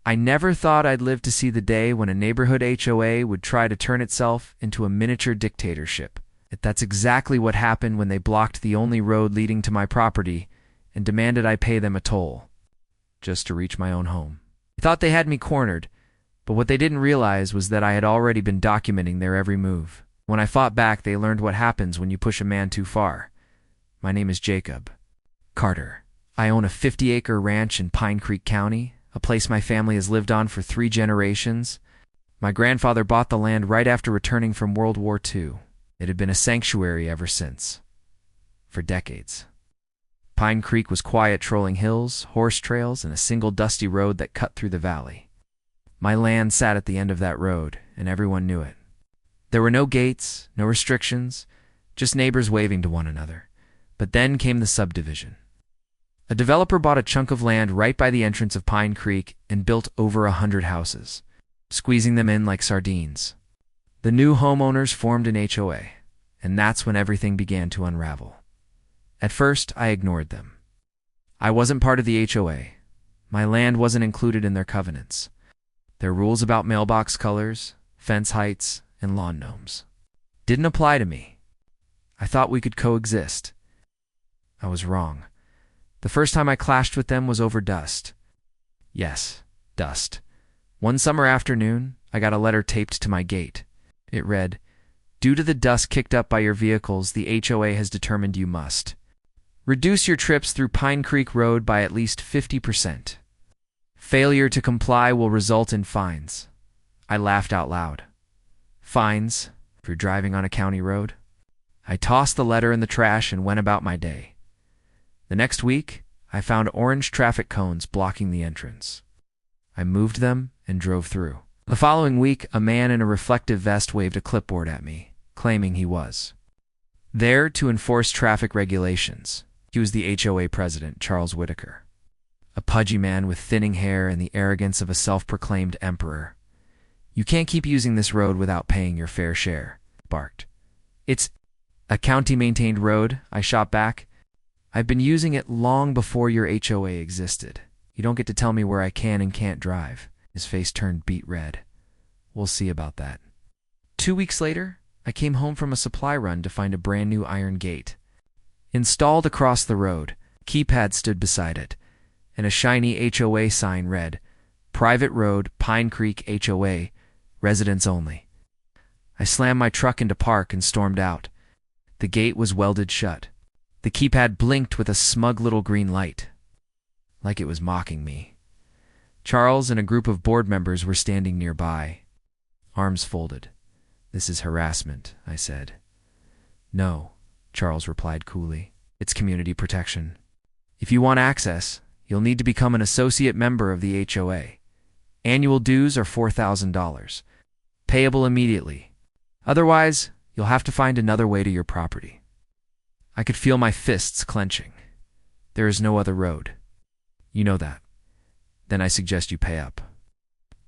I never thought I'd live to see the day when a neighborhood HOA would try to turn itself into a miniature dictatorship. That's exactly what happened when they blocked the only road leading to my property and demanded I pay them a toll just to reach my own home. I thought they had me cornered, but what they didn't realize was that I had already been documenting their every move. When I fought back, they learned what happens when you push a man too far. My name is Jacob Carter. I own a 50-acre ranch in Pine Creek County, a place my family has lived on for 3 generations. My grandfather bought the land right after returning from World War II. It had been a sanctuary ever since, for decades. Pine Creek was quiet, trolling hills, horse trails, and a single dusty road that cut through the valley. My land sat at the end of that road, and everyone knew it. There were no gates, no restrictions, just neighbors waving to one another. But then came the subdivision. A developer bought a chunk of land right by the entrance of Pine Creek and built over 100 houses, squeezing them in like sardines. The new homeowners formed an HOA, and that's when everything began to unravel. At first, I ignored them. I wasn't part of the HOA. My land wasn't included in their covenants. Their rules about mailbox colors, fence heights, and lawn gnomes didn't apply to me. I thought we could coexist. I was wrong. The first time I clashed with them was over dust. Yes, dust. One summer afternoon, I got a letter taped to my gate. It read, "Due to the dust kicked up by your vehicles, the HOA has determined you must reduce your trips through Pine Creek Road by at least 50%. Failure to comply will result in fines." I laughed out loud. Fines for driving on a county road? I tossed the letter in the trash and went about my day. The next week, I found orange traffic cones blocking the entrance. I moved them and drove through. The following week, a man in a reflective vest waved a clipboard at me, claiming he was there to enforce traffic regulations. He was the HOA president, Charles Whitaker, a pudgy man with thinning hair and the arrogance of a self-proclaimed emperor. "You can't keep using this road without paying your fair share," he barked. "It's a county-maintained road," I shot back. "I've been using it long before your HOA existed. You don't get to tell me where I can and can't drive." His face turned beet red. "We'll see about that." 2 weeks later, I came home from a supply run to find a brand new iron gate. Installed across the road, a keypad stood beside it, and a shiny HOA sign read, "Private Road, Pine Creek HOA, Residents Only." I slammed my truck into park and stormed out. The gate was welded shut. The keypad blinked with a smug little green light, like it was mocking me. Charles and a group of board members were standing nearby, arms folded. "This is harassment," I said. "No," Charles replied coolly. "It's community protection. If you want access, you'll need to become an associate member of the HOA. Annual dues are $4,000, payable immediately. Otherwise, you'll have to find another way to your property." I could feel my fists clenching. "There is no other road. You know that. Then I suggest you pay up."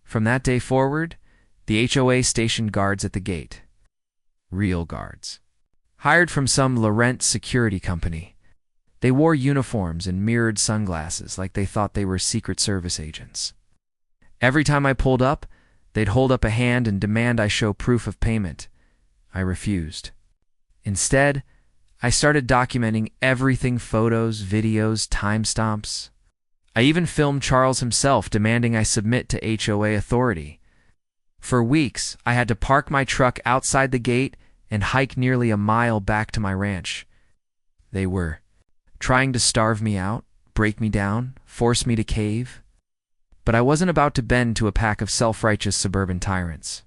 From that day forward, the HOA stationed guards at the gate. Real guards. Hired from some Laurent security company. They wore uniforms and mirrored sunglasses like they thought they were Secret Service agents. Every time I pulled up, they'd hold up a hand and demand I show proof of payment. I refused. Instead, I started documenting everything: photos, videos, timestamps. I even filmed Charles himself demanding I submit to HOA authority. For weeks, I had to park my truck outside the gate and hike nearly a mile back to my ranch. They were trying to starve me out, break me down, force me to cave. But I wasn't about to bend to a pack of self-righteous suburban tyrants.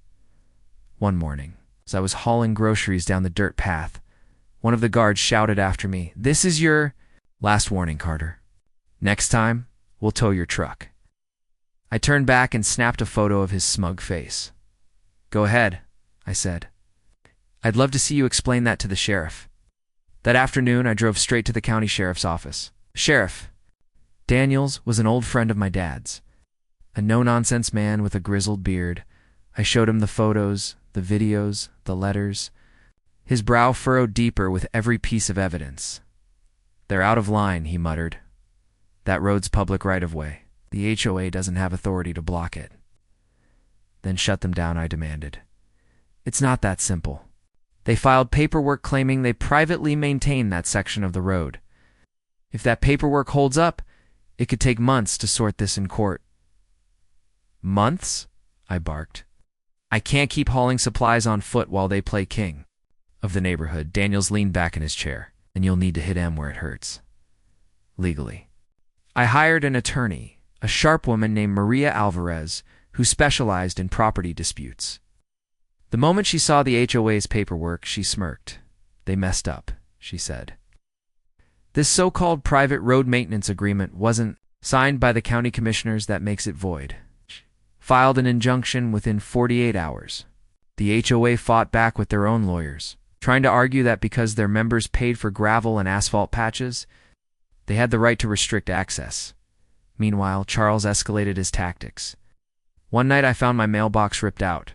One morning, as I was hauling groceries down the dirt path, one of the guards shouted after me, "This is your last warning, Carter. Next time, we'll tow your truck." I turned back and snapped a photo of his smug face. "Go ahead," I said. "I'd love to see you explain that to the sheriff." That afternoon, I drove straight to the county sheriff's office. Sheriff Daniels was an old friend of my dad's, a no-nonsense man with a grizzled beard. I showed him the photos, the videos, the letters. His brow furrowed deeper with every piece of evidence. "They're out of line," he muttered. "That road's public right-of-way. The HOA doesn't have authority to block it. Then shut them down, I demanded. It's not that simple. They filed paperwork claiming they privately maintain that section of the road. If that paperwork holds up, it could take months to sort this in court. Months? I barked. I can't keep hauling supplies on foot while they play king of the neighborhood. Daniels leaned back in his chair. And you'll need to hit M where it hurts. Legally. I hired an attorney, a sharp woman named Maria Alvarez, who specialized in property disputes. The moment she saw the HOA's paperwork, she smirked. They messed up, she said. This so-called private road maintenance agreement wasn't signed by the county commissioners. That makes it void. Filed an injunction within 48 hours. The HOA fought back with their own lawyers, trying to argue that because their members paid for gravel and asphalt patches, they had the right to restrict access. Meanwhile, Charles escalated his tactics. One night I found my mailbox ripped out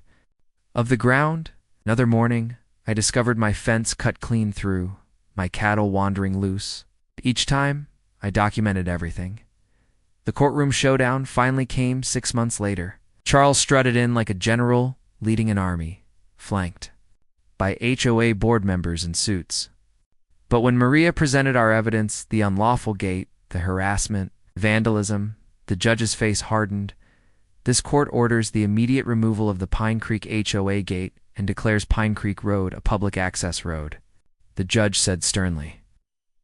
of the ground. Another morning, I discovered my fence cut clean through, my cattle wandering loose. Each time, I documented everything. The courtroom showdown finally came 6 months later. Charles strutted in like a general leading an army, flanked by HOA board members in suits. But when Maria presented our evidence, the unlawful gate, the harassment, vandalism, the judge's face hardened. This court orders the immediate removal of the Pine Creek HOA gate and declares Pine Creek Road a public access road, the judge said sternly.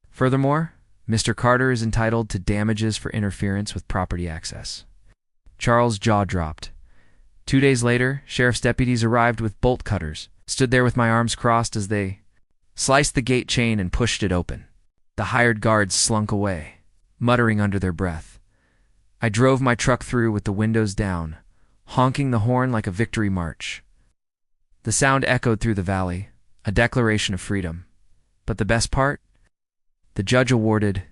Furthermore, Mr. Carter is entitled to damages for interference with property access. Charles' jaw dropped. 2 days later, sheriff's deputies arrived with bolt cutters, stood there with my arms crossed as they sliced the gate chain and pushed it open. The hired guards slunk away, muttering under their breath. I drove my truck through with the windows down, honking the horn like a victory march. The sound echoed through the valley, a declaration of freedom. But the best part? The judge awarded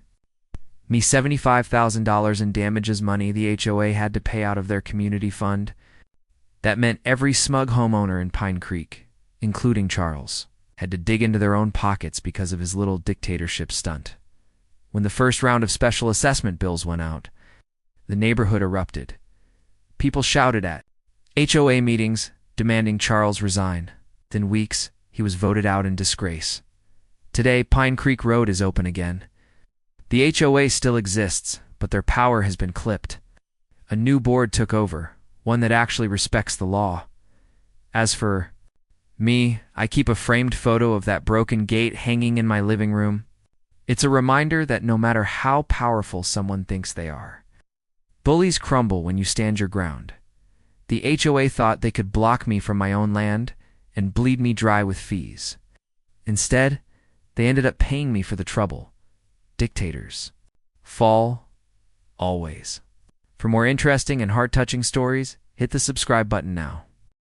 me $75,000 in damages money the HOA had to pay out of their community fund. That meant every smug homeowner in Pine Creek, including Charles, had to dig into their own pockets because of his little dictatorship stunt. When the first round of special assessment bills went out, the neighborhood erupted. People shouted at HOA meetings, demanding Charles resign. Within weeks, he was voted out in disgrace. Today, Pine Creek Road is open again. The HOA still exists, but their power has been clipped. A new board took over, one that actually respects the law. As for me, I keep a framed photo of that broken gate hanging in my living room. It's a reminder that no matter how powerful someone thinks they are, bullies crumble when you stand your ground. The HOA thought they could block me from my own land and bleed me dry with fees. Instead, they ended up paying me for the trouble. Dictators fall always. For more interesting and heart-touching stories, hit the subscribe button now.